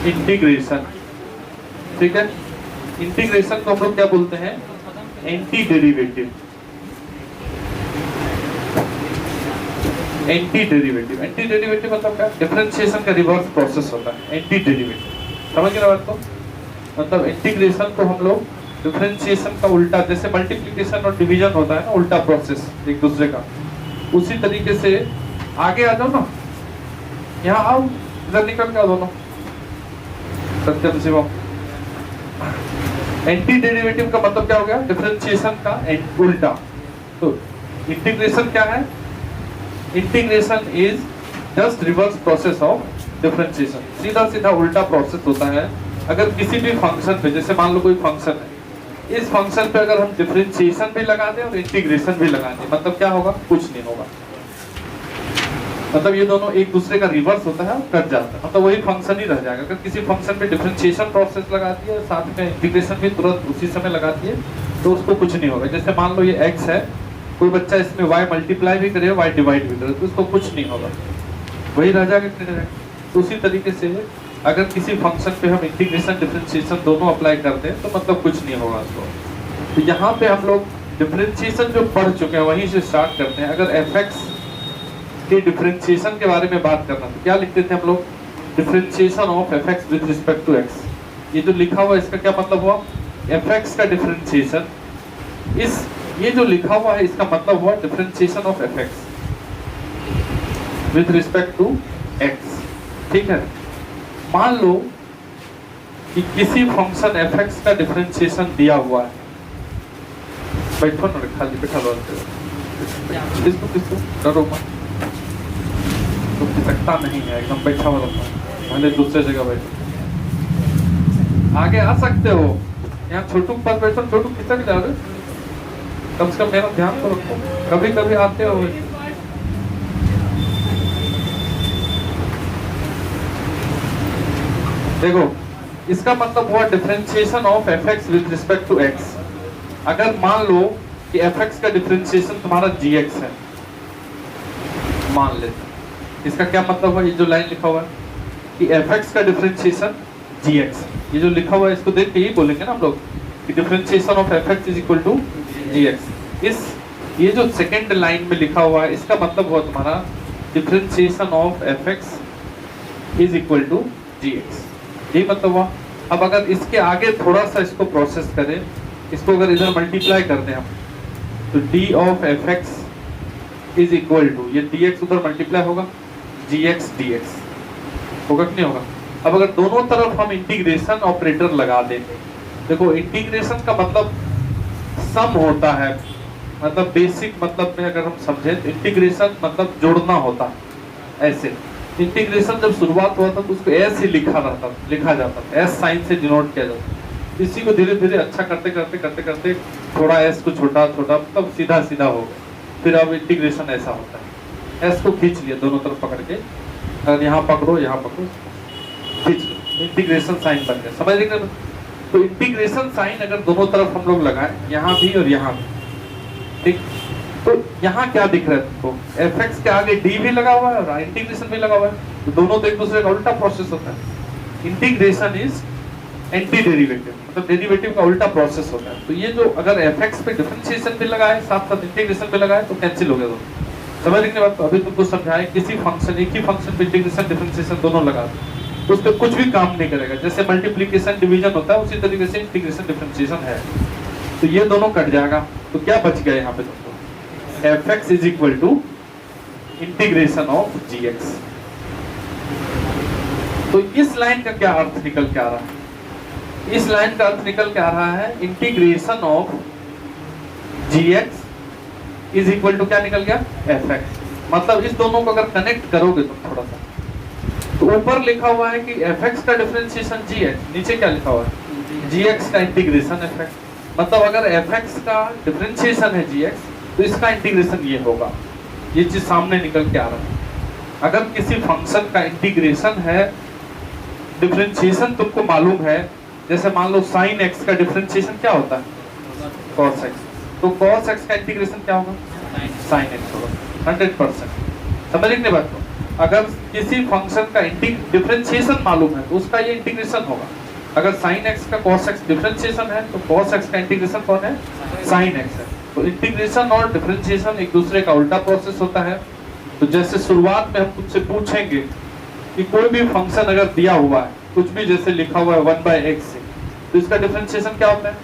Integration, ठीक है। Integration को हम लोग क्या बोलते हैं? Anti derivative. Anti derivative, anti derivative मतलब क्या? डिफरेंशिएशन का रिवर्स प्रोसेस होता है एंटी डेरिवेटिव। समझ गए बात को? मतलब इंटीग्रेशन को हम लोग डिफरेंशिएशन का उल्टा, जैसे मल्टीप्लिकेशन और डिवीजन होता है ना, उल्टा प्रोसेस एक दूसरे का, उसी तरीके से आगे आ जाओ ना, यहाँ आओ, इधर निकल के आओ दोनों, सत्यम शिवम। एंटी डेरिवेटिव का मतलब क्या हो गया? डिफरेंशिएशन का उल्टा। तो इंटीग्रेशन क्या है? Integration is just reverse process of differentiation, सीधा सीधा उल्टा प्रोसेस होता है। अगर किसी भी फंक्शन पे, जैसे मान लो कोई फंक्शन है, इस फंक्शन पे अगर हम डिफरेंशिएशन भी लगा दें और इंटीग्रेशन भी लगा दें, मतलब क्या होगा? कुछ नहीं होगा। मतलब ये दोनों एक दूसरे का रिवर्स होता है और कट जाता है, मतलब वही फंक्शन ही रह जाएगा। अगर किसी फंक्शन पे डिफरेंशिएशन प्रोसेस लगा दिए और साथ में इंटीग्रेशन भी तुरंत उसी समय लगा दिए, तो उसको कुछ नहीं होगा। जैसे मान लो ये x है, कोई बच्चा इसमें y मल्टीप्लाई भी करे, y डिवाइड भी करे, तो उसको कुछ नहीं होगा, वही रह जाएगा। तो उसी तरीके से अगर किसी फंक्शन पे हम इंटीग्रेशन डिफरेंशिएशन दोनों अप्लाई करते हैं, तो मतलब कुछ नहीं होगा उसको। तो यहाँ पे हम लोग डिफरेंशिएशन जो पढ़ चुके हैं वहीं से स्टार्ट करते हैं। अगर fx के डिफरेंशिएशन के बारे में बात करना, तो क्या लिखते थे हम लोग? Differentiation of fx with respect to x। ये जो लिखा हुआ है इसका क्या मतलब हुआ? fx का डिफरेंशिएशन, इस ये जो लिखा हुआ है इसका मतलब हुआ differentiation of fx with respect to x, ठीक है। मान लो कि किसी फंक्शन fx का डिफरेंशिएशन दिया हुआ है, बैठो ना, खाली बैठा लो, किसको डरो मत, तो खिसकता नहीं है, एकदम बैठा हुआ रहता है, भले दूसरे जगह बैठो, आगे आ सकते हो। यहाँ छोटू के पास बैठो, छोटू खिसक जाओगे, कम से कम मेरा ध्यान तो रखो, कभी कभी आते हो। देखो, इसका मतलब हुआ differentiation of fx with respect to x। अगर मान लो कि fx का डिफरेंशिएशन तुम्हारा gx है, मान लेते, इसका क्या मतलब है? ये जो लाइन लिखा हुआ है कि fx का डिफरेंशिएशन gx, ये जो लिखा हुआ है इसको देख के ही बोलेंगे ना हम लोग कि differentiation of fx is equal to gx। इस ये जो सेकंड लाइन में लिखा हुआ है इसका मतलब हुआ तुम्हारा differentiation of fx is equal to gx, यही मतलब हुआ। अब अगर इसके आगे थोड़ा सा इसको प्रोसेस करें, इसको अगर इधर मल्टीप्लाई कर दें हम, तो d of fx is equal to, ये dx उधर मल्टीप्लाई होगा, gx dx होगा कि नहीं होगा? अब अगर दोनों तरफ हम इंटीग्रेशन ऑपरेटर लगा दें, देखो इंटीग्रेशन का मतलब सम होता है, मतलब बेसिक मतलब में अगर हम समझें तो इंटीग्रेशन मतलब जोड़ना होता है। ऐसे इंटीग्रेशन जब शुरुआत हुआ था तो उसको एस ही लिखा जाता था, एस साइन से डिनोट किया जाता था। इसी को धीरे धीरे अच्छा करते करते करते करते थोड़ा एस को छोटा छोटा तब सीधा सीधा हो गया, फिर अब इंटीग्रेशन ऐसा होता है। एस को खींच लिया दोनों तरफ पकड़ के, अगर यहाँ पकड़ो खींच लो, इंटीग्रेशन साइन बन गया। समझ रहे? तो इंटीग्रेशन साइन अगर दोनों तरफ हम लोग लगाएं, यहाँ भी और यहाँ भी, ठीक, तो यहाँ क्या दिख रहा है तुमको? fx के आगे d भी लगा हुआ है और इंटीग्रेशन भी लगा हुआ है, तो दोनों तो एक दूसरे का उल्टा प्रोसेस होता है। इंटीग्रेशन इज एंटी डेरिवेटिव, मतलब डेरिवेटिव का उल्टा प्रोसेस होता है। तो ये जो अगर fx पे डिफरेंशिएशन भी लगाए साथ साथ इंटीग्रेशन भी लगाए तो कैंसिल हो गया दोनों। समझ रहे बात? तो अभी तुमको समझाएं, किसी फंक्शन, एक ही फंक्शन पे इंटीग्रेशन डिफरेंशिएशन दोनों लगा दो तो उस पर कुछ भी काम नहीं करेगा। जैसे मल्टीप्लिकेशन डिवीजन होता है उसी तरीके से इंटीग्रेशन डिफरेंशिएशन है, तो ये दोनों कट जाएगा। तो क्या बच गया यहाँ पे तुमको? fx is equal to integration of gx। तो इस लाइन का क्या अर्थ निकल के आ रहा है? इस लाइन का अर्थ निकल के आ रहा है integration of gx is equal to क्या निकल गया? fx। मतलब इस दोनों को अगर कनेक्ट करोगे तुम थोड़ा सा, तो ऊपर लिखा हुआ है कि fx का डिफरेंशिएशन gx, नीचे क्या लिखा हुआ है? gx का इंटीग्रेशन fx। मतलब अगर fx का डिफरेंशिएशन है gx तो इसका इंटीग्रेशन ये होगा। ये चीज सामने निकल के आ रहा है। अगर किसी फंक्शन का इंटीग्रेशन है, डिफरेंशिएशन तुमको मालूम है, जैसे मान लो sin x का डिफरेंशिएशन क्या होता है? cos x, तो cos x का इंटीग्रेशन क्या होगा? sin x होगा 100%। समझ रहे बात को? अगर किसी फंक्शन का डिफरेंशिएशन मालूम है तो उसका ये इंटीग्रेशन होगा। अगर sin x का cos x डिफरेंशिएशन है तो cos x का इंटीग्रेशन कौन है, sin x है। तो इंटीग्रेशन और डिफरेंशिएशन एक दूसरे का उल्टा प्रोसेस होता है। तो जैसे शुरुआत में हम तुमसे पूछेंगे कि कोई भी फंक्शन अगर दिया हुआ है, कुछ भी जैसे लिखा हुआ है 1/x से, तो इसका डिफरेंशिएशन क्या होता है,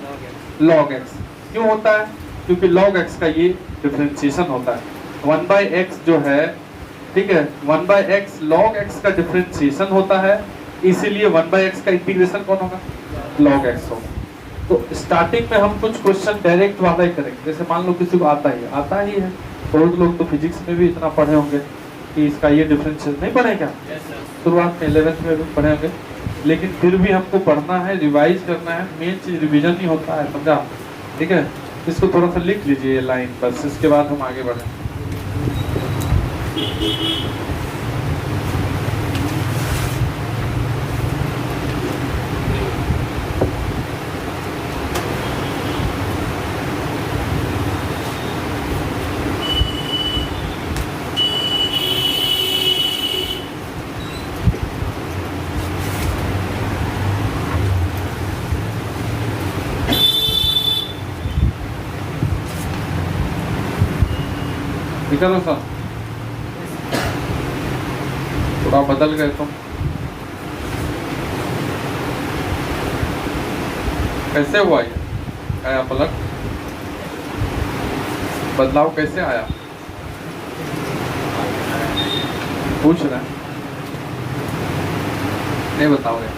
log x। क्यों होता है, क्योंकि log x का ये डिफरेंशिएशन होता है। 1/x जो है, ठीक है, 1/x log x का डिफरेंशिएशन होता है, इसीलिए 1/x का इंटीग्रेशन कौन होगा, log x होगा। तो स्टार्टिंग में हम कुछ क्वेश्चन डायरेक्ट वाला ही करेंगे। जैसे मान लो किसी को आता ही है, बहुत लोग तो फिजिक्स में भी इतना पढ़े होंगे कि इसका ये डिफरेंशिएशन नहीं पढ़े क्या, शुरुआत में 11th में भी पढ़े होंगे, लेकिन फिर भी हमको पढ़ना है, रिवाइज करना है। मेन चीज रिवीजन ही होता है, समझा, ठीक है। इसको थोड़ा सा लिख लीजिए ये लाइन, बस इसके बाद हम आगे बढ़ें। निकलो सर, थोड़ा बदल गए तुम। कैसे हुआ ये आया पलट, बदलाव कैसे आया, पूछ रहे हैं, नहीं बताओगे।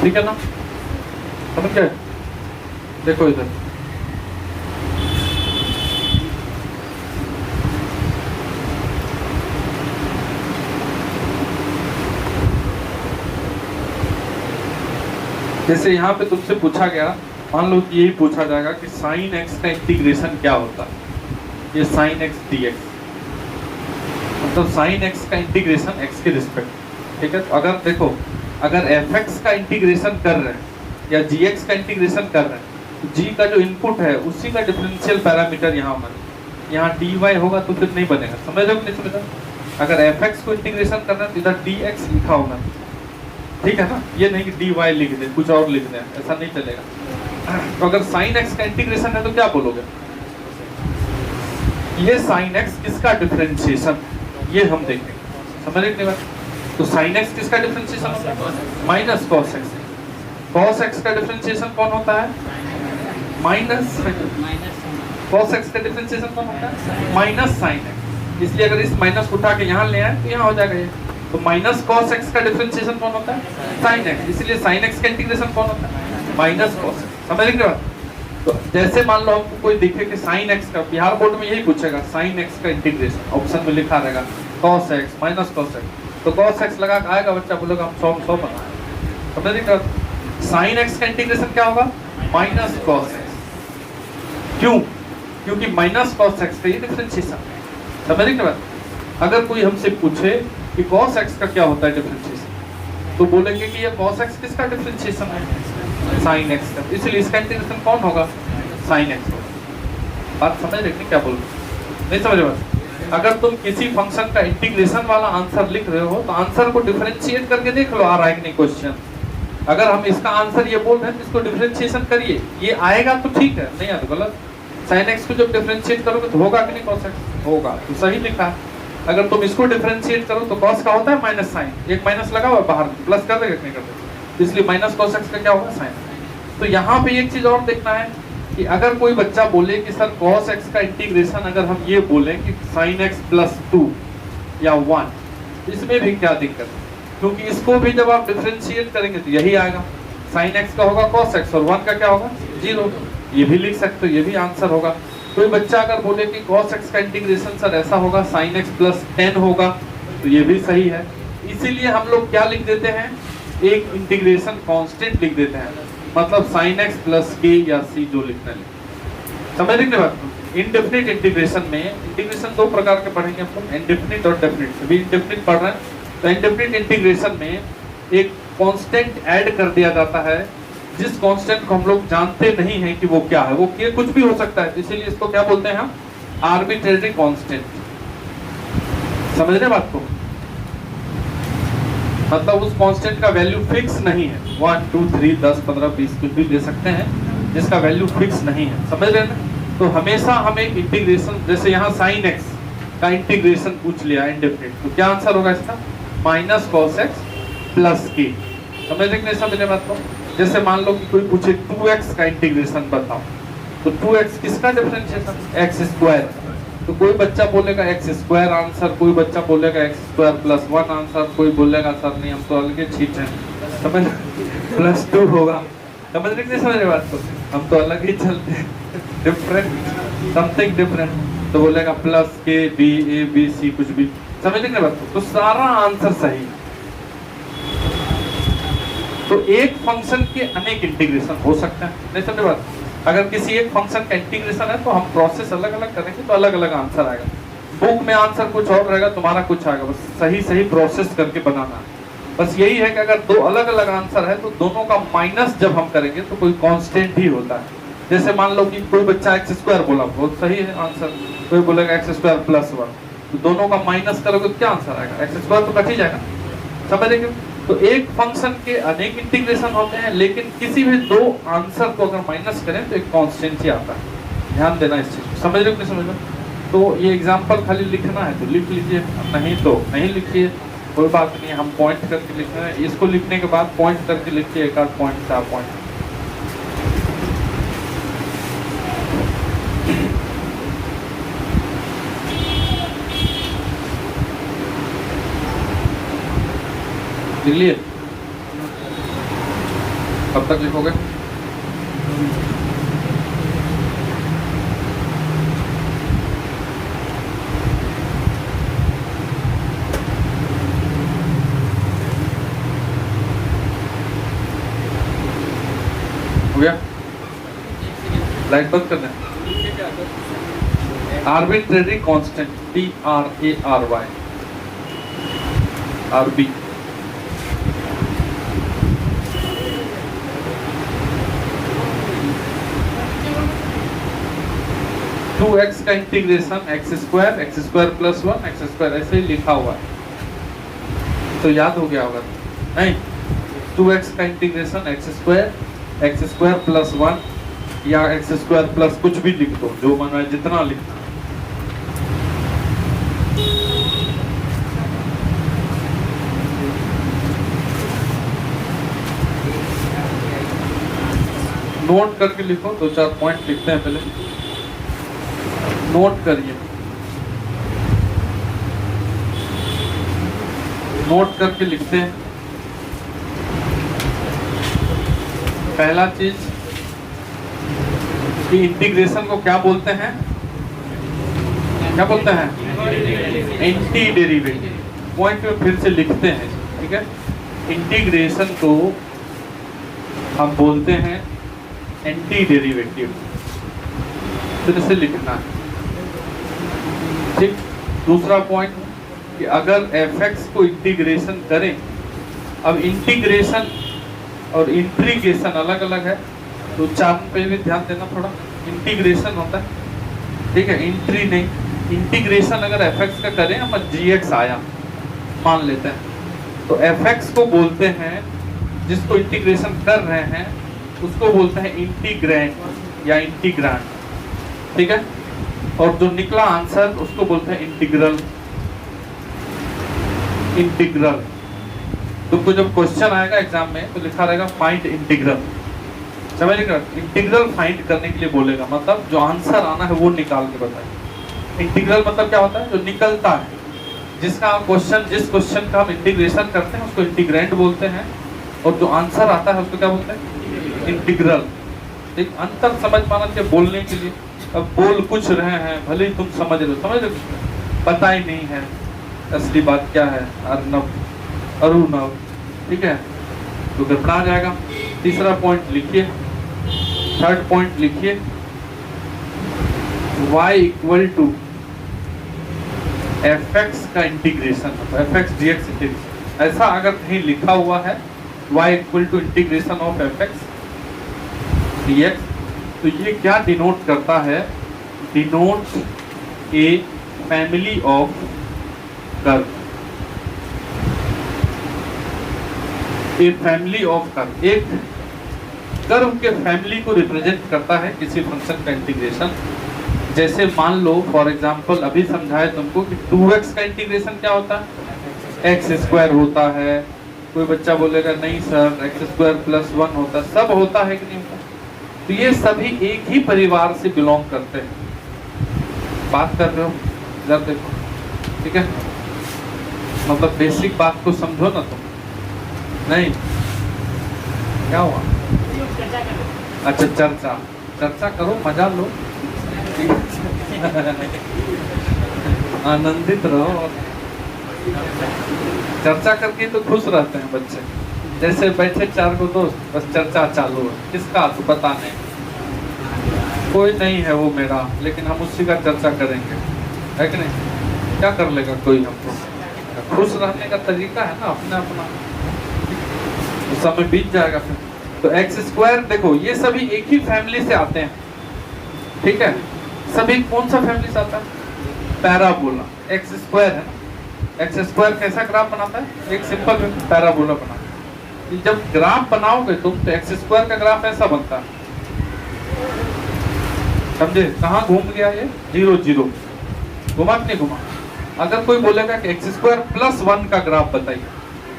ठीक है ना, समझ गए। देखो इधर, जैसे यहाँ पे तुमसे पूछा गया, मान लो कि यही पूछा जाएगा कि साइन एक्स का इंटीग्रेशन क्या होता है, ये साइन एक्स dx, मतलब साइन एक्स का इंटीग्रेशन एक्स के रिस्पेक्ट, ठीक है। तो अगर देखो, अगर fx का इंटीग्रेशन कर रहे हैं या gx का इंटीग्रेशन कर रहे हैं, तो g का जो इनपुट है उसी का डिफरेंशियल पैरामीटर यहाँ पर, यहाँ dy होगा तो फिर नहीं बनेगा, समझ रहे हो कि नहीं समझ रहे। अगर fx को इंटीग्रेशन करना है तो इधर dx लिखा होगा, ठीक है ना, ये नहीं कि dy लिख दे, कुछ और लिख दे, ऐसा नहीं चलेगा। तो अगर sin x का इंटीग्रेशन है तो क्या बोलोगे, ये sin x किसका डिफरेंशिएशन, ये हम देखेंगे, समझ रहे नहीं बात। तो sin x किसका डिफरेंशिएशन होता है, minus cos x। cos x का डिफरेंशिएशन कौन होता है, माइनस, cos x का डिफरेंशिएशन कौन होता है, माइनस sin x। इसलिए अगर इस माइनस को उठा के यहाँ ले आए तो यहाँ हो जाएगा ये। तो माइनस cos x का डिफरेंशिएशन कौन होता है, sin x। इसलिए sin x का इंटीग्रेशन कौन होता है, माइनस cos x। समझ रहे हो। तो जैसे मान लो हमको कोई दिखे कि sin x का, बिहार बोर्ड में यही पूछेगा, sin x का इंटीग्रेशन ऑप्शन में लिखा रहेगा cos x minus cos x, तो cos x लगा के आएगा, बच्चा बोलेगा हम 100 बनाए, समझ रहे। sin x का इंटीग्रेशन क्या होगा, माइनस cos x। क्यों, क्योंकि माइनस cos x का ये डिफरेंशिएशन, समझ रहे। अगर कोई हमसे पूछे कि cos x का क्या होता है डिफरेंशिएशन, तो बोलेंगे कि ये cos x किसका डिफरेंशिएशन है, sin x का, इसलिए इसका इंटीग्रेशन कौन होगा, sin x होगा। बात समझ रहे क्या बोल रहे, नहीं समझ रहे। अगर तुम किसी फंक्शन का इंटीग्रेशन वाला आंसर लिख रहे हो तो आंसर को डिफरेंशिएट करके देख लो, आ रहा है कि नहीं क्वेश्चन। अगर हम इसका आंसर ये बोल रहे हैं इसको डिफरेंशिएशन करिए, ये आएगा तो ठीक है, नहीं आया तो गलत। sin x को जब डिफरेंशिएट करोगे तो होगा कि नहीं cos x, होगा, तो सही लिखा है। अगर तुम इसको डिफरेंशिएट करो तो cos का होता है माइनस साइन, एक माइनस लगा हुआ बाहर, प्लस कर देगा नहीं कर देगा, इसलिए माइनस cos x का क्या होगा, साइन। तो यहाँ पे एक चीज और देखना है कि अगर कोई बच्चा बोले कि सर cos x का इंटीग्रेशन अगर हम ये बोले कि sin x प्लस 2 या 1, इसमें भी क्या दिक्कत है, क्योंकि इसको भी जब आप डिफरेंशिएट करेंगे तो यही आएगा, sin x का होगा cos x और 1 का क्या होगा 0, ये भी लिख सकते हो, ये भी आंसर होगा। कोई बच्चा अगर बोले कि cos x का इंटीग्रेशन सर ऐसा होगा sin x प्लस 10 होगा, तो ये भी सही है। इसीलिए हम लोग क्या लिख देते हैं, एक इंटीग्रेशन कांस्टेंट लिख देते हैं, मतलब sin x प्लस k या c जो लिखना है। समझ रहे बात? इनडेफिनिट इंटीग्रेशन में इंटीग्रेशन दो प्रकार के पढ़ेंगे हम लोग, इंडेफिनिट और डेफिनिट। अभी इंडेफिनिट पढ़ रहे हैं तो इंडेफिनिट इंटीग्रेशन में एक कांस्टेंट ऐड कर दिया जाता है, जिस कांस्टेंट को हम लोग जानते नहीं है कि वो क्या है, वो क्या कुछ भी हो सकता है, इसीलिए इसको क्या बोलते हैं हम, आर्बिट्रेरी कांस्टेंट। समझ रहे बात को? मतलब उस कांस्टेंट का वैल्यू फिक्स नहीं है, 1 2 3 10 15 20 कुछ भी दे सकते हैं, जिसका वैल्यू फिक्स नहीं है। समझ रहे हैं? तो हमेशा हम एक इंटीग्रेशन, जैसे यहाँ sin x का इंटीग्रेशन पूछ लिया इंडेफिनिट, तो क्या आंसर होगा इसका, minus cos x plus k। समझ रहे नहीं समझ रहे बात को? जैसे मान लो कि कोई पूछे 2x का इंटीग्रेशन बताओ, तो 2x किसका डिफरेंशिएशन, x स्क्वायर। तो कोई बच्चा बोलेगा x स्क्वायर आंसर, कोई बच्चा बोलेगा x स्क्वायर प्लस 1 आंसर, कोई बोलेगा सर नहीं हम तो अलग चीज है, समझ प्लस 2 होगा। समझ रहे नहीं समझ रहे बात को? हम तो अलग ही चलते हैं, डिफरेंट समथिंग डिफरेंट, तो बोलेगा प्लस के बी ए बी सी कुछ भी। समझ रहे बात को? तो सारा आंसर सही है। तो एक फंक्शन के अनेक इंटीग्रेशन हो सकते हैं, नहीं समझे बात? अगर किसी एक फंक्शन का इंटीग्रेशन है तो हम प्रोसेस अलग अलग करेंगे तो अलग अलग आंसर आएगा। बुक में आंसर कुछ और रहेगा, तुम्हारा कुछ आएगा, बस सही सही प्रोसेस करके बनाना है। बस यही है कि अगर दो अलग अलग आंसर है तो दोनों का माइनस जब हम करेंगे तो कोई कांस्टेंट ही होता है। जैसे मान लो कि कोई बच्चा एक्स स्क्वायर बोला, बहुत सही है आंसर, कोई बोलेगा एक्स स्क्वायर प्लस 1, तो दोनों का माइनस करोगे तो क्या आंसर आएगा, एक्स स्क्वायर तो कट ही जाएगा। समझेंगे? तो एक फंक्शन के अनेक इंटीग्रेशन होते हैं, लेकिन किसी भी दो आंसर को अगर माइनस करें तो एक कांस्टेंट ही आता है। ध्यान देना इस चीज, समझ रहे हो कि समझ लो? तो ये एग्जांपल खाली लिखना है तो लिख लीजिए, नहीं तो नहीं लिखिए, कोई बात नहीं, हम पॉइंट करके लिखना है। इसको लिखने के बाद पॉइंट करके लिखिए, एक आध पॉइंट 4 पॉइंट। लिख लिए? कब तक लिखोगे? हो गया? लाइट बंद कर दें। आर्बिट्रेरी कांस्टेंट, TRARY, आरबी। टू एक्स का integration x square plus 1 x square, ऐसे ही लिखा हुआ है तो याद हो गया होगा नहीं? 2x का इंटीग्रेशन एक्स स्क्वायर प्लस 1 या एक्स स्क्वायर प्लस कुछ भी लिख दो, जो मन है जितना लिखना। नोट करके लिखो, 2-4 पॉइंट लिखते हैं पहले, नोट करिए, नोट करके लिखते हैं। पहला चीज कि इंटीग्रेशन को क्या बोलते हैं, क्या बोलते हैं, एंटी डेरिवेटिव। पॉइंट में फिर से लिखते हैं, ठीक है? इंटीग्रेशन को हम बोलते हैं एंटी डेरिवेटिव, फिर से लिखना है, ठीक? दूसरा पॉइंट कि अगर fx को इंटीग्रेशन करें, अब इंटीग्रेशन और इंटीग्रेशन अलग अलग है, तो उच्चारण पे भी ध्यान देना थोड़ा। इंटीग्रेशन होता है, ठीक है, इंट्री नहीं। इंटीग्रेशन अगर fx का करें, हम gx आया मान लेते हैं, तो fx को बोलते हैं, जिसको इंटीग्रेशन कर रहे हैं उसको बोलते हैं इंटीग्रैंड या इंटीग्रांड, ठीक है? और जो निकला आंसर उसको बोलते हैं इंटीग्रल। इंटीग्रल तुमको जब क्वेश्चन आएगा एग्जाम में तो लिखा रहेगा फाइंड इंटीग्रल, समझ गए? इंटीग्रल फाइंड करने के लिए बोलेगा, मतलब जो आंसर आना है वो निकाल के बताए। इंटीग्रल मतलब क्या होता है? जो निकलता है, जिसका क्वेश्चन, जिस क्वेश्चन का हम इंटीग्रेशन करते हैं उसको इंटीग्रेंड बोलते हैं, और जो आंसर आता है उसको क्या बोलते हैं? इंटीग्रल। एक अंतर समझ पाना चाहिए बोलने के लिए। अब बोल कुछ रहे हैं, भले ही तुम समझ रहे हो, पता ही नहीं है असली बात क्या है। अर्नब, अरुणव, ठीक है, तो गड़बड़ा जाएगा। तीसरा पॉइंट लिखिए, थर्ड पॉइंट लिखिए, y इक्वल टू fx का इंटीग्रेशन, fx dx इंटीग्रेशन। ऐसा अगर कहीं लिखा हुआ है y equal to integration of fx dx, तो ये क्या डिनोट करता है? Denote a family of curve, a family of curve, एक कर्व के फैमिली को रिप्रेजेंट करता है किसी फंक्शन का इंटीग्रेशन। जैसे मान लो फॉर एग्जांपल अभी समझाए तुमको कि 2x का इंटीग्रेशन क्या होता है? x स्क्वायर होता है। कोई बच्चा बोलेगा नहीं सर x स्क्वायर प्लस 1 होता है। सब होता है कि नहीं होता? तो ये सभी एक ही परिवार से बिलोंग करते हैं। बात कर रहे हो, जरा देखो, ठीक है? मतलब बेसिक बात को समझो ना तुम। नहीं क्या हुआ? अच्छा, चर्चा करो, मजा लो, आनंदित रहो। चर्चा करके तो खुश रहते हैं बच्चे। जैसे बैठे चार को दोस्त, बस चर्चा चालू है, किसका तो पता नहीं, कोई नहीं है वो मेरा, लेकिन हम उसी का चर्चा करेंगे, है कि नहीं? क्या कर लेगा कोई हमको? खुश रहने का तरीका है ना अपना अपना, तो समय बीत जाएगा फिर। तो एक्स स्क्वायर देखो, ये सभी एक ही फैमिली से आते हैं, ठीक है? सभी कौन सा फैमिली से आता है? पैराबोला। एक्स स्क्वायर है ना, एक्स स्क्वायर कैसा ग्राफ बनाता है? एक सिंपल पैराबोला बनाता है। जब ग्राफ बनाओगे तुम तो एक्स स्क्वायर का ग्राफ ऐसा बनता है, समझे? कहाँ घूम गया ये? 0 0 घुमा कि नहीं घुमा? अगर कोई बोलेगा कि एक्स स्क्वायर प्लस 1 का ग्राफ बताइए,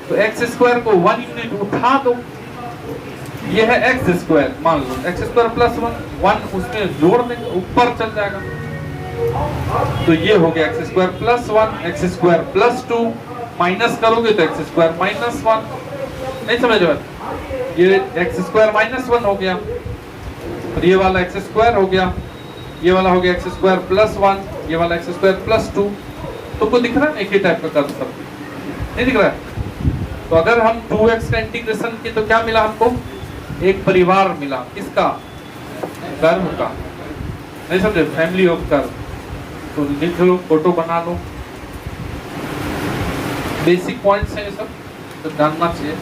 तो एक्स स्क्वायर को 1 यूनिट उठा दो, ये है एक्स स्क्वायर, मान लो एक्स स्क्वायर प्लस 1 उसमें जोड़ देंगे, ऊपर चल जाएगा, तो ये हो गया x square plus 1, x square plus 2, minus करोगे तो एक्स स्क्वायर माइनस 1। नहीं समझ रहे? ये एक्स स्क्वायर माइनस 1 हो गया, और ये वाला एक्स स्क्वायर हो गया, ये वाला हो गया एक्स स्क्वायर प्लस 1, ये वाला एक्स स्क्वायर प्लस 2। तुमको दिख रहा है एक ही टाइप का कर्व सब? नहीं दिख रहा है? तो अगर हम 2x का इंटीग्रेशन की तो क्या मिला हमको? एक परिवार मिला, किसका? कर्व का। नहीं समझे? Family of curve. तो लिख लो, फोटो बना लो, बेसिक पॉइंट्स हैं ये सब, तो जानना चाहिए।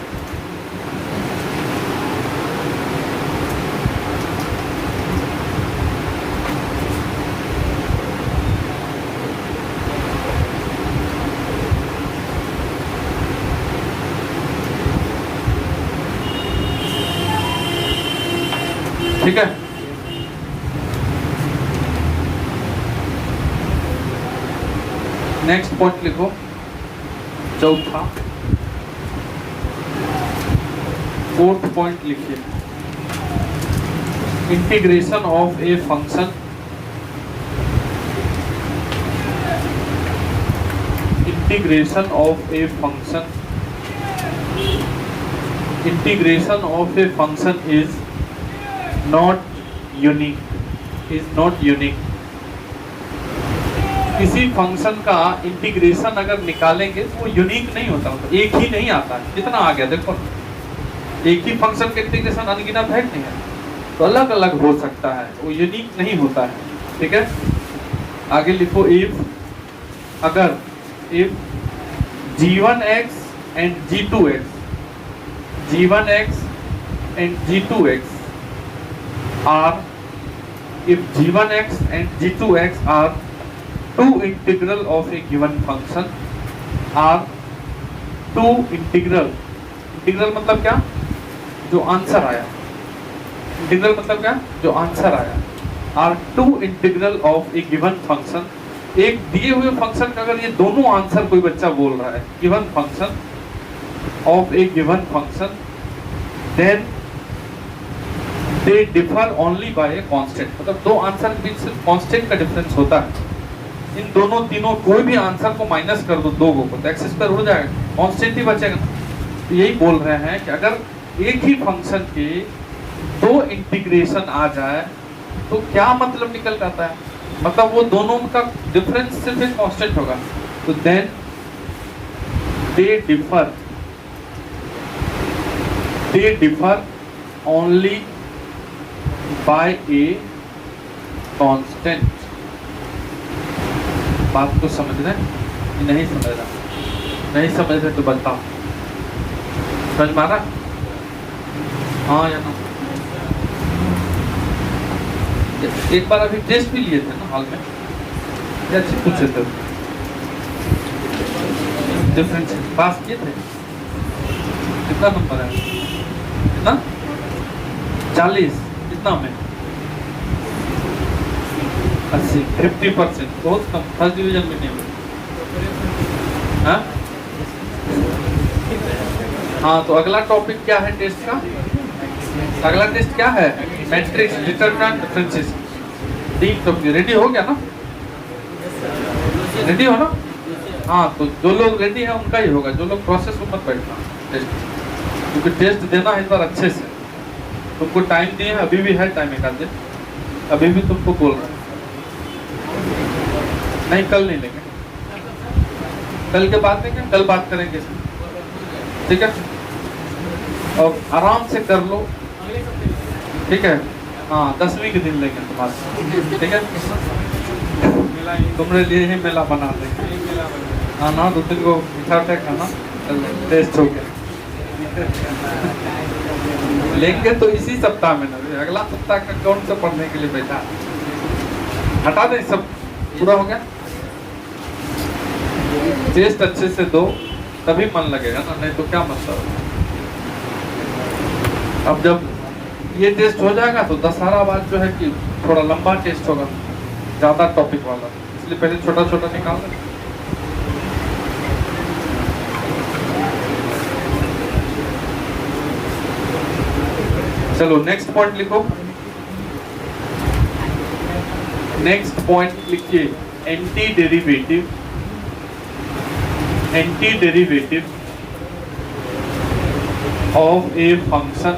ठीक है? नेक्स्ट पॉइंट लिखो, चौथा। फोर्थ पॉइंट लिखिए, integration of a function, integration of a function, integration of a function is not unique, is not unique. किसी फंक्शन का इंटीग्रेशन अगर निकालेंगे तो वो यूनिक नहीं होता, मतलब एक ही नहीं आता है। कितना आ गया देखो, एक ही फंक्शन का इंटीग्रेशन अनगिनत है नहीं है, तो अलग अलग हो सकता है, वो यूनिक नहीं होता है। ठीक है, आगे लिखो, इफ अगर if g1x and g2x, g1x and g2x are, if g1x and g2x are two integral of a given function, are two integral, integral मतलब क्या? जो आंसर आया, इंटीग्रल मतलब क्या? जो आंसर आया, are two integral of a given function, एक दिए हुए फंक्शन का अगर ये दोनों आंसर कोई बच्चा बोल रहा है, given function of a given function, then they differ only by a constant, मतलब दो आंसर के बीच सिर्फ कांस्टेंट का डिफरेंस होता है। इन दोनों तीनों कोई भी आंसर को माइनस कर दो दो को तो एक्स स्क्वायर हो जाएगा, कांस्टेंट ही बचेगा। तो यही बोल रहे हैं कि अगर एक ही फंक्शन के दो इंटीग्रेशन आ जाए तो क्या मतलब निकल जाता है, मतलब वो दोनों का डिफरेंस सिर्फ एक कांस्टेंट होगा। तो then they differ only by a constant. बात को समझ रहे हैं? नहीं समझ रहा, नहीं समझ रहे तो बताओ, समझ मारा? हाँ या ना? एक बार अभी टेस्ट भी लिए थे ना हॉल में, क्या चीज पूछे थे? डिफरेंस पास किए थे। कितना नंबर है? कितना? 40। कितना में? 80, 50%, बहुत कम। फर्स्ट डिवीजन में नहीं हुआ। हाँ, तो अगला टॉपिक क्या है टेस्ट का? अगला टेस्ट क्या है? Matrix determinant differentiation. 3 topic ready हो गया ना? रेडी हो ना? हाँ, तो जो लोग रेडी है उनका ही होगा, जो लोग प्रोसेस में मत बैठना टेस्ट, क्योंकि टेस्ट देना है इस बार अच्छे से। तुमको टाइम दिए, अभी भी है टाइम, एक आध दिन अभी भी तुमको बोल रहा है। नहीं, कल नहीं लेंगे, कल के बाद लेंगे, कल बात करेंगे, ठीक है? और आराम से कर लो, ठीक है? हाँ, 10वीं के दिन लेंगे तुम्हारे, ठीक है? तुम्हारे लिए ही मेला बना देंगे। हाँ ना, 2-3 को मिठा उठा खाना, टेस्ट हो गया। लेंगे तो इसी सप्ताह में ना, अगला सप्ताह का कौन सा पढ़ने के लिए बैठा? हटा दे, सब पूरा हो गया। टेस्ट अच्छे से दो तभी मन लगेगा ना, नहीं तो क्या मतलब। अब जब ये टेस्ट हो जाएगा तो दशहरा बाद जो है कि थोड़ा लंबा टेस्ट होगा, ज्यादा टॉपिक वाला, इसलिए पहले छोटा छोटा निकाल दें। चलो नेक्स्ट पॉइंट लिखो। नेक्स्ट पॉइंट लिखिए, anti derivative of a function,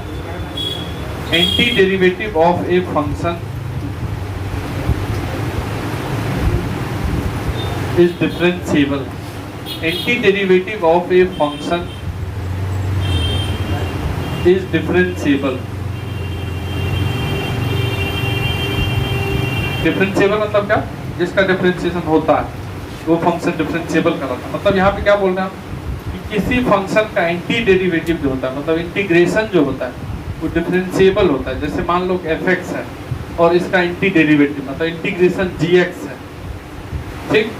anti derivative of a function is differentiable. Antiderivative of a function is differentiable. Differentiable मतलब क्या? जिसका डिफरेंशिएशन होता है वो फंक्शन डिफरेंशिएबल कहलाता है। मतलब यहाँ पे क्या बोल रहे हैं हम कि किसी फंक्शन का एंटी डेरिवेटिव जो होता है, मतलब इंटीग्रेशन जो होता है वो डिफरेंशिएबल होता है। जैसे मान लो fx है और इसका एंटी डेरिवेटिव मतलब इंटीग्रेशन gx है, ठीक?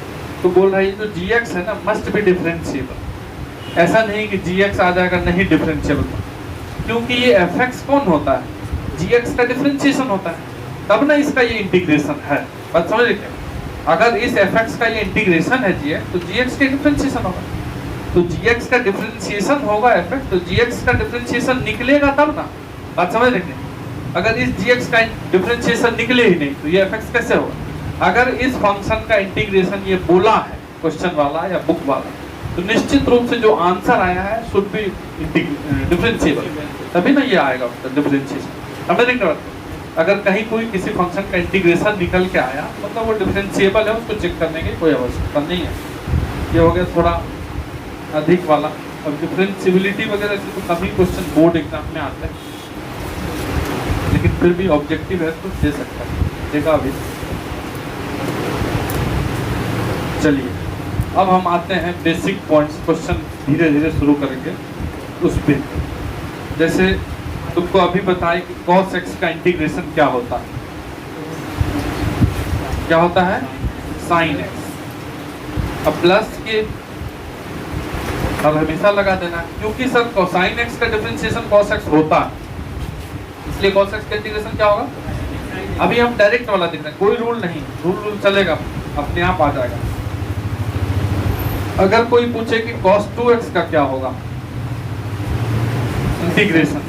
तो बोल रहा है ये जो gx है ना मस्ट बी डिफरेंशिएबल। ऐसा नहीं कि gx आ जाएगा नहीं डिफरेंशिएबल, क्योंकि ये fx कौन होता है? gx का डिफरेंशिएशन होता है, तब ना इसका ये इंटीग्रेशन है। बात समझ रहे? अगर इस fx का ये इंटीग्रेशन है gx तो gx का डिफरेंशिएशन होगा, तो gx का डिफरेंशिएशन होगा fx, तो gx का डिफरेंशिएशन निकलेगा तब ना। बात समझ रहे? अगर इस gx का डिफरेंशिएशन निकले ही नहीं तो ये fx कैसे होगा? अगर इस फंक्शन का इंटीग्रेशन ये बोला है क्वेश्चन वाला या बुक वाला, तो निश्चित रूप से जो आंसर आया है शुड बी डिफरेंशिएबल, तभी ना ये आएगा उसका डिफरेंशिएशन। समझ रहे? अगर कहीं कोई किसी फंक्शन का इंटीग्रेशन निकल के आया मतलब वो डिफरेंशिएबल है, उसको चेक करने की कोई आवश्यकता नहीं है। ये हो गया थोड़ा अधिक वाला। अब डिफरेंशिएबिलिटी वगैरह से तो कभी क्वेश्चन बोर्ड एग्जाम में आते हैं, लेकिन फिर भी ऑब्जेक्टिव है तो दे सकता है, देखा अभी। चलिए अब हम आते हैं बेसिक पॉइंट्स, क्वेश्चन धीरे धीरे शुरू करेंगे उस पे। जैसे तुमको अभी बताएं कि cos x का इंटीग्रेशन क्या होता है? क्या होता है? sin x। अब प्लस के अब हमेशा लगा देना, क्योंकि सर cosine x का डिफरेंशिएशन cos x होता है, इसलिए cos x का इंटीग्रेशन क्या होगा? अभी हम डायरेक्ट वाला देख रहे हैं, कोई रूल नहीं, रूल चलेगा, अपने आप आ जाएगा। अगर कोई पूछे कि cos 2x का क्या होगा इंटीग्रेशन,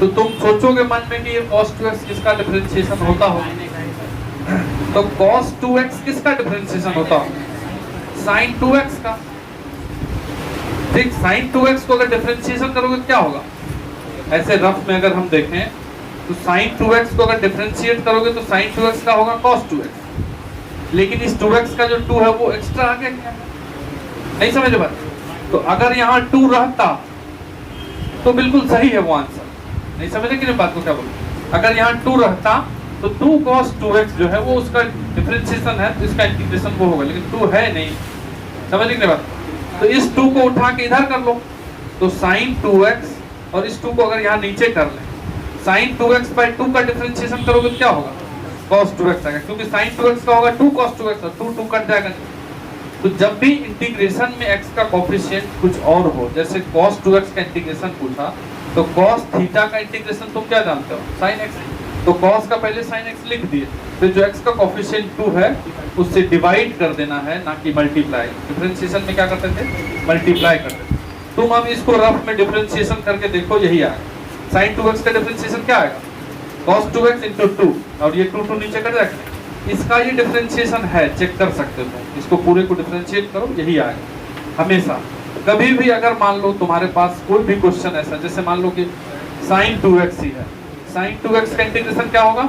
तो तुम सोचोगे मन में कि ये cos 2x किसका डिफरेंशिएशन होता हो, तो cos 2x किसका डिफरेंशिएशन होता हो, sin 2x का। ठीक, sin 2x को अगर डिफरेंशिएशन करोगे क्या होगा, ऐसे रफ में अगर हम देखें तो sin 2x को अगर डिफरेंशिएट करोगे तो sin 2x का होगा cos 2x, लेकिन इस 2x का जो 2 है वो एक्स्ट्रा आ गया, नहीं समझे बात। तो अगर यहाँ 2 रहता तो बिल्कुल सही है वो आंसर, नहीं समझे कि नहीं बात को क्या बोलूं। अगर यहाँ 2 रहता तो 2 cos 2x जो है वो उसका डिफरेंशिएशन है, तो इसका इंटीग्रेशन वो होगा, लेकिन 2 है नहीं, समझ कि नहीं बात। तो इस 2 को उठा के इधर कर लो, तो sin 2x और इस 2 को अगर यहाँ नीचे कर लें, sin 2x by 2 का डिफरेंशिएशन करोगे तो क्या होगा, cos 2x आएगा, क्योंकि sin 2x का होगा 2 cos 2x और 2 कट जाएगा। तो जब भी इंटीग्रेशन में x का कोफिशिएंट कुछ और हो, जैसे cos 2x का इंटीग्रेशन पूछा तो cos थीटा का इंटीग्रेशन तुम क्या जानते हो, sin x, तो cos का पहले sin x लिख दिए, फिर जो x का कोफिशिएंट 2 है उससे डिवाइड कर देना है, ना कि मल्टीप्लाई। डिफरेंशिएशन में क्या करते थे, मल्टीप्लाई करते थे। तुम अब इसको रफ में डिफरेंशिएशन करके देखो, यही आएगा sin 2x का डिफरेंशिएशन क्या आएगा, cos 2x into 2, और ये 2 नीचे कर रखना, इसका ये डिफरेंशिएशन है, चेक कर सकते हो, इसको पूरे को डिफरेंशिएट करो, यही आएगा हमेशा। कभी भी अगर मान लो तुम्हारे पास कोई भी क्वेश्चन ऐसा, जैसे मान लो कि sin 2x ही है, sin 2x का इंटीग्रेशन क्या होगा,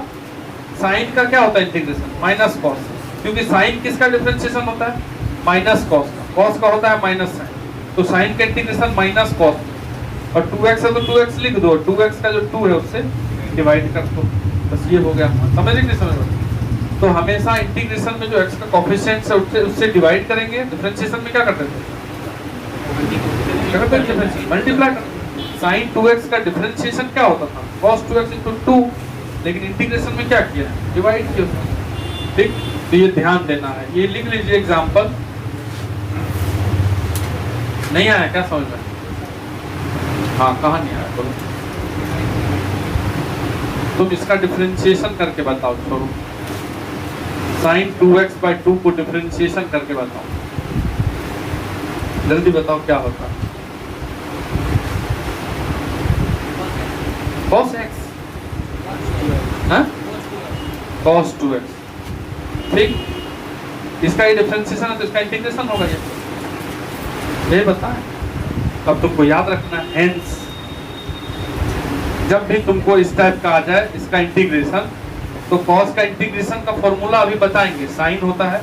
sin का क्या होता है इंटीग्रेशन, माइनस cos, क्योंकि sin किसका डिफरेंशिएशन होता है, माइनस cos का, cos का होता है माइनस sin, तो sin का इंटीग्रेशन माइनस cos, और 2x है तो 2x लिख दो, 2x का जो 2 है उससे डिवाइड कर दो, बस ये हो गया। समझ नहीं समझ, तो हमेशा इंटीग्रेशन में जो x का कोफिशिएंट है उससे डिवाइड करेंगे, डिफरेंशिएशन में क्या करते थे, मल्टीप्लाई करते। sin 2x का डिफरेंशिएशन क्या होता था, cos 2x into 2, लेकिन इंटीग्रेशन में क्या किया, डिवाइड किया। ठीक, तो ये ध्यान देना है, ये लिख लीजिए एग्जांपल। नहीं आया क्या समझ में, हाँ कहाँ नहीं आया बोलो, तुम इसका डिफरेंशिएशन करके बताओ, छोड़ो sin 2x by 2 को डिफरेंशिएशन करके बताओ, जल्दी बताओ क्या होता, cos x, हाँ cos 2x, ठीक, इसका ये डिफरेंशिएशन है तो इसका इंटीग्रेशन होगा, ये बताएं। अब तुमको याद रखना है, हेंस जब भी तुमको इस टाइप का आ जाए इसका इंटीग्रेशन, तो cos का इंटीग्रेशन का फॉर्मूला अभी बताएंगे, sin होता है,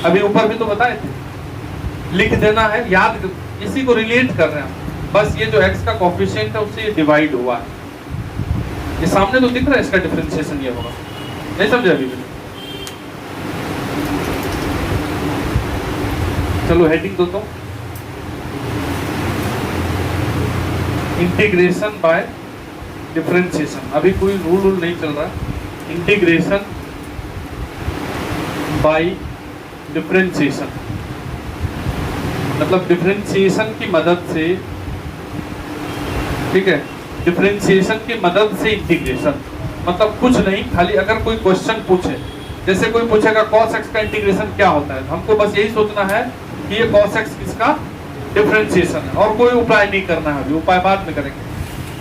अभी ऊपर भी तो बताए थे, लिख देना है, याद, इसी को रिलेट कर रहे हैं, बस ये जो x का कोफिशिएंट है उससे ये डिवाइड हुआ है, ये सामने तो दिख रहा है, इसका डिफरेंशिएशन ये होगा, नहीं समझे अभी भी, चलो हेडिंग दो, इंटीग्रेशन बाय डिफरेंशिएशन, अभी कोई रूल नहीं चल रहा है, इंटीग्रेशन बाय डिफरेंशिएशन, मतलब डिफरेंशिएशन की मदद से, ठीक है, डिफरेंशिएशन की मदद से इंटीग्रेशन, मतलब कुछ नहीं, खाली अगर कोई क्वेश्चन पूछे, जैसे कोई पूछेगा cos x का इंटीग्रेशन क्या होता है, हमको बस यही सोचना है कि ये cos x किसका डिफरेंशिएशन है, और कोई उपाय नहीं करना है, अभी उपाय बाद में करेंगे।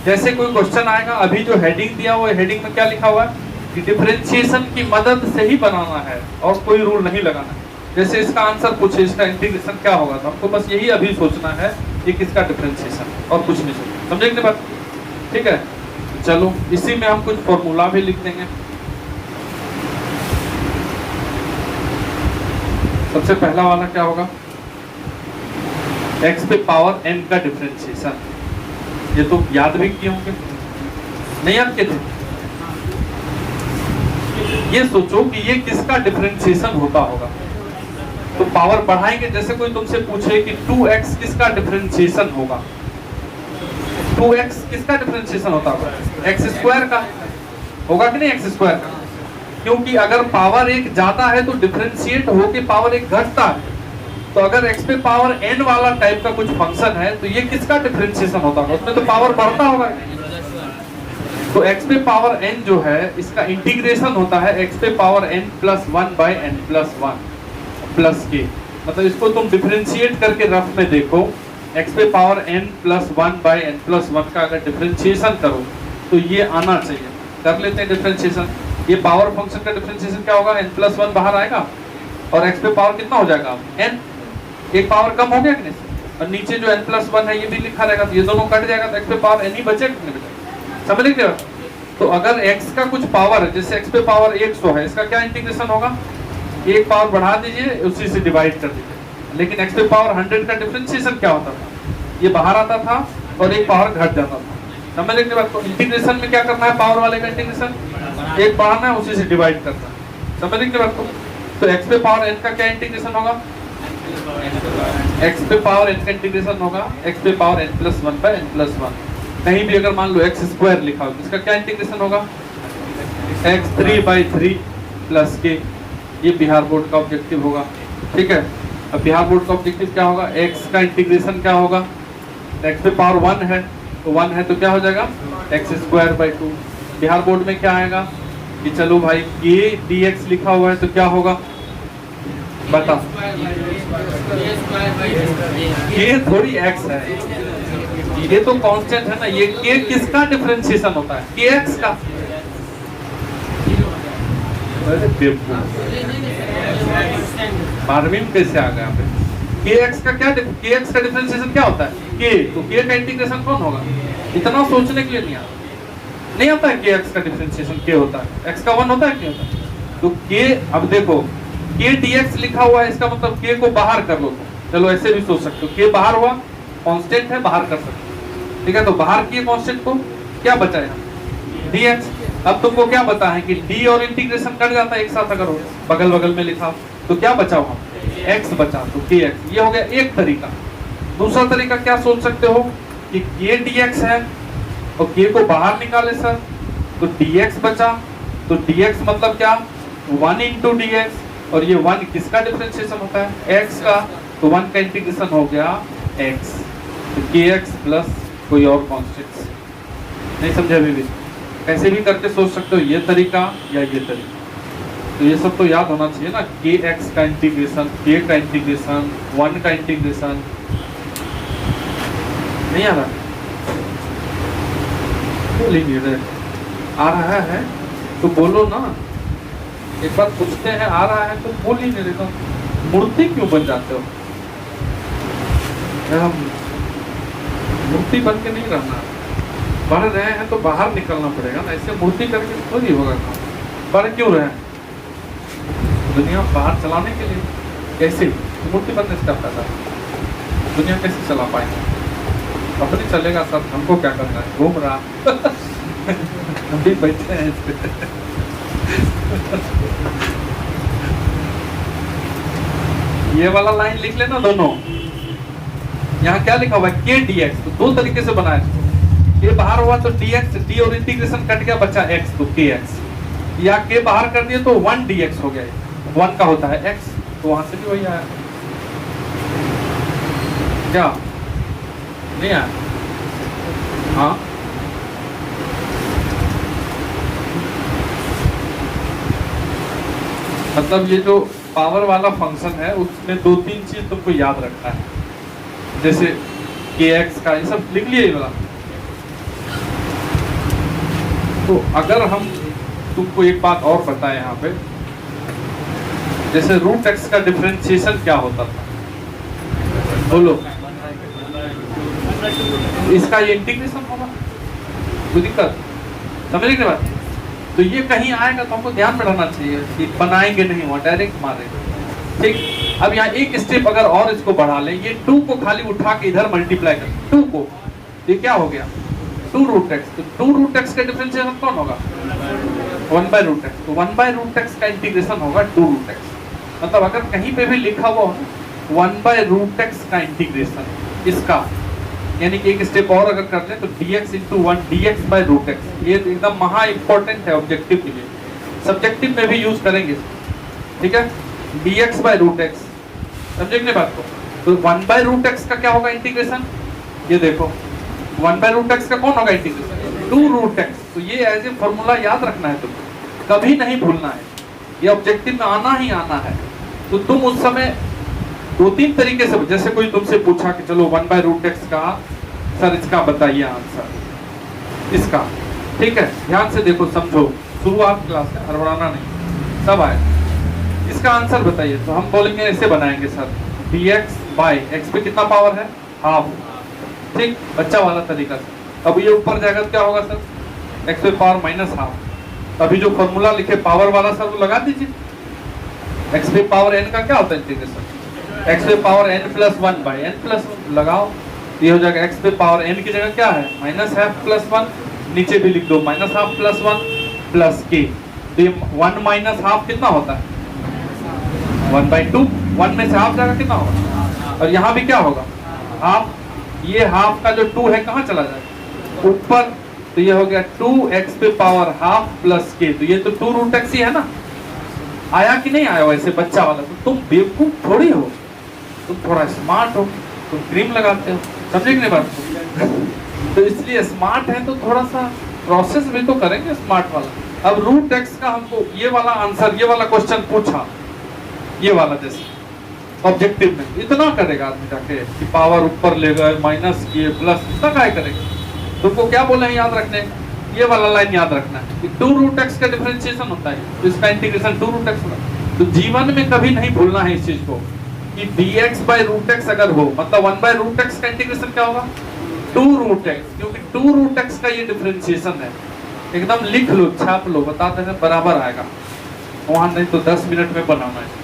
जैसे कोई क्वेश्चन आएगा, अभी जो हेडिंग दिया हुआ है, हेडिंग में क्या लिखा हुआ है कि डिफरेंशिएशन की मदद से ही बनाना है, और कोई रूल नहीं लगाना। जैसे इसका आंसर पूछे, इसका इंटीग्रेशन क्या होगा, तो हमको बस यही अभी सोचना है कि किसका डिफरेंशिएशन, और कुछ नहीं सोचना, समझे कि बात, ठीक है। चलो इसी में हम कुछ फॉर्मूला भी लिख देंगे। सबसे पहला वाला क्या होगा, x पे पावर n का डिफरेंशिएशन, ये तो याद भी किए होंगे, नहीं याद किए थे, ये सोचो कि ये किसका डिफरेंशिएशन होता होगा, तो पावर बढ़ाएंगे। जैसे कोई तुमसे पूछे कि 2x किसका डिफरेंशिएशन होगा, 2x किसका डिफरेंशिएशन होता होगा, x स्क्वायर का होगा कि नहीं, x स्क्वायर का, क्योंकि अगर पावर 1 जाता है तो डिफरेंशिएट होके पावर 1 घटता है, तो अगर x पे पावर n वाला टाइप का कुछ फंक्शन है तो ये किसका डिफरेंशिएशन होता होगा, उसमें तो पावर बढ़ता होगा, तो x पे पावर n जो है इसका इंटीग्रेशन होता है x पे power n plus 1 by n plus 1 plus के, मतलब इसको तुम डिफरेंशिएट करके रफ में देखो x पे power n plus 1 by n plus 1 का अगर डिफरेंशिएशन करो तो ये आना चाहिए। कर लेते हैं डिफरेंशिएशन। ये पावर फंक्शन का डिफरेंशिएशन क्या होगा, n प्लस 1 बाहर आएगा और x पे पावर कितना हो जाएगा n, एक पावर कम हो गया कि नहीं, और नीचे जो n प्लस 1 है ये भी लिखा रहेगा, तो ये दोनों कट जाएगा तो x पे पावर n ही बचेगा कि नहीं बचेगा। समझ लीजिए। तो अगर x का कुछ पावर है, जैसे x पे पावर 100 है, इसका क्या इंटीग्रेशन होगा, एक पावर बढ़ा दीजिए उसी से डिवाइड कर दीजिए। लेकिन x पे पावर 100 का डिफरेंशिएशन क्या होता था, ये बाहर आता था और एक पावर घट जाता था। समझ लीजिए बात को। इंटीग्रेशन में क्या करना है, पावर वाले का इंटीग्रेशन एक बढ़ाना है उसी से डिवाइड करना है। समझ लीजिए बात को। तो x पे पावर n का क्या इंटीग्रेशन होगा, x पे पावर n का इंटीग्रेशन होगा x पे power n plus 1 by n plus 1। कहीं भी अगर मान लो x स्क्वायर लिखा हो, इसका क्या इंटीग्रेशन होगा, x3 बाई 3 प्लस k। ये बिहार बोर्ड का ऑब्जेक्टिव होगा। ठीक है। अब बिहार बोर्ड का ऑब्जेक्टिव क्या होगा, x का इंटीग्रेशन क्या होगा, x पे पावर 1 है तो 1 है तो क्या हो जाएगा x square by 2। Bihar board में क्या आएगा कि चलो भाई k dx लिखा हुआ है तो क्या होगा, बता। k थोड़ी x है, ये तो कांस्टेंट है ना। ये k किसका डिफरेंशिएशन होता है, kx का। बारहवीं कैसे आ गया पे, kx का क्या, kx का डिफरेंशिएशन क्या होता है k, तो k का इंटीग्रेशन कौन होगा, इतना सोचने के लिए नहीं आता है। kx का डिफरेंशिएशन k होता है, x का 1 होता है k होता है। तो k, अब देखो k dx लिखा हुआ है, इसका मतलब k को बाहर कर लो। चलो ऐसे भी सोच सकते हो, k बाहर हुआ, कांस्टेंट है, बाहर कर सकते हो। ठीक है। तो बाहर किए कांस्टेंट को, क्या बचा है dx। अब तुमको क्या पता है कि d और इंटीग्रेशन कर जाता है एक साथ, अगर हो बगल बगल में लिखा तो क्या बचा हुआ, x बचा, तो kx। ये हो गया एक तरीका। दूसरा तरीका क्या सोच सकते हो कि k dx है और k को बाहर निकाले सर तो dx बचा, तो dx मतलब क्या 1 इंटू dx, और ये 1 किसका डिफरेंशिएशन होता है, x का, तो 1 का इंटीग्रेशन हो गया x, तो kx प्लस कोई और कॉन्स्टेंट। नहीं समझे अभी भी, कैसे भी करके सोच सकते हो, ये तरीका या ये तरीका। तो ये सब तो याद होना चाहिए ना, kx का इंटीग्रेशन, k का इंटीग्रेशन, 1 का इंटीग्रेशन। नहीं आ रहा, बोलिए आ रहा है तो बोलो ना। एक बार पूछते हैं आ रहा है तो बोल ही नहीं रहे, तो मूर्ति क्यों बन जाते हो, हम मूर्ति बन के नहीं रहना। बढ़ रहे हैं तो बाहर निकलना पड़ेगा ना, ऐसे मूर्ति करके थोड़ी होगा। बढ़ क्यों रहे हैं, दुनिया बाहर चलाने के लिए। कैसे मूर्ति बनने से क्या फायदा, दुनिया कैसे चला पाएंगे, अपनी चलेगा सब, हमको क्या करना है, घूम रहा हम भी बैठे हैं इस पे। ये वाला लाइन लिख लेना दोनों। यहाँ क्या लिखा हुआ है k dx, तो दो तरीके से बनाया। k बाहर हुआ तो dx, d और इंटीग्रेशन कट गया, बचा x, तो kx। या k बाहर कर दिए तो 1 dx हो गया, 1 का होता है x, तो वहां से भी वही आया। क्या नहीं आया, हाँ मतलब ये जो पावर वाला फंक्शन है उसमें 2-3 चीज तुमको याद रखना है, जैसे kx का, ये सब लिख लिए ये वाला। तो अगर हम तुमको एक बात और बताएं यहाँ पे, जैसे रूट x का डिफरेंशिएशन क्या होता था, बोलो। इसका ये इंटीग्रेशन होगा, कोई दिक्कत समझ के बात। तो ये कहीं आएगा तो हमको ध्यान में रहना चाहिए कि बनाएंगे नहीं, वहाँ डायरेक्ट मारेंगे। ठीक। अब यहाँ एक स्टेप अगर और इसको बढ़ा लें, ये 2 को खाली उठा के इधर मल्टीप्लाई कर 2 को, ये क्या हो गया 2 रूट एक्स। तो 2 रूट एक्स का डिफरेंशिएशन कौन होगा 1 बाय रूट एक्स, तो 1 बाय रूट एक्स का इंटीग्रेशन होगा 2 रूट एक्स। मतलब अगर कहीं पे भी लिखा हुआ हो 1 बाय रूट एक्स का इंटीग्रेशन इसका, यानी कि एक स्टेप और अगर करते हैं तो dx into 1 dx by root x, ये एकदम महा इंपॉर्टेंट है ऑब्जेक्टिव के लिए, सब्जेक्टिव में भी यूज करेंगे। ठीक है। dx बाय रूट एक्स, समझे कि नहीं बात को। तो 1 बाय रूट एक्स का क्या होगा इंटीग्रेशन, ये देखो 1 बाय रूट एक्स का कौन होगा इंटीग्रेशन 2 रूट एक्स। तो ये एज ए फॉर्मूला याद रखना है तुमको, कभी नहीं भूलना है, ये ऑब्जेक्टिव में आना ही आना है। तो तुम उस समय दो तीन तरीके से, जैसे कोई तुमसे पूछा कि चलो 1/√x का सर इसका बताइए आंसर इसका, ठीक है, ध्यान से देखो समझो, शुरुआत क्लास है, हड़बड़ाना नहीं, सब आए, इसका आंसर बताइए। तो हम बोलेंगे ऐसे बनाएंगे सर, dx/x पे कितना पावर है, हाफ, ठीक, बच्चा वाला तरीका से। अब ये ऊपर जाएगा तो क्या होगा सर, x पे पावर माइनस हाफ। अभी जो फॉर्मूला लिखे पावर वाला सर वो लगा दीजिए, x पे पावर n का क्या होता है इंटीग्रेशन, x पे पावर n+1/n+1 लगाओ, ये हो जाएगा x पे पावर n की जगह क्या है -½ + 1, नीचे भी लिख दो -½ + 1 + k, तो ये 1 - ½ कितना होता है 1/2, 1 में से हाफ जाएगा कितना होगा, और यहाँ भी क्या होगा हाफ, ये हाफ का जो 2 है कहाँ चला जाएगा ऊपर, तो ये हो गया 2x पे पावर ½ + k, तो ये तो 2√x ही है ना, आया कि नहीं आया वैसे बच्चा वाला। तो तुम बेवकूफ थोड़ी हो, तुम थोड़ा स्मार्ट हो, तुम क्रीम लगाते हो, समझे कि नहीं बात तो इसलिए स्मार्ट है तो थोड़ा सा प्रोसेस भी तो करेंगे स्मार्ट वाला। अब √x का हमको ये वाला आंसर, ये वाला क्वेश्चन पूछा, ये वाला जैसे ऑब्जेक्टिव में इतना करेगा आदमी जाके कि पावर ऊपर ले गए माइनस किए प्लस, इतना क्या करेगा, तुमको क्या बोले हैं याद रखने, ये वाला लाइन याद रखना है कि 2√x का डिफरेंशिएशन होता है, तो इसका इंटीग्रेशन 2√x होगा। तो जीवन में कभी नहीं भूलना है इस चीज को कि dx/√x अगर हो मतलब 1/√x का इंटीग्रेशन क्या होगा 2√x, क्योंकि 2√x का ये डिफरेंशिएशन है, एकदम लिख लो छाप लो, बताते हैं बराबर आएगा, वहां नहीं तो 10 मिनट में बनाना है।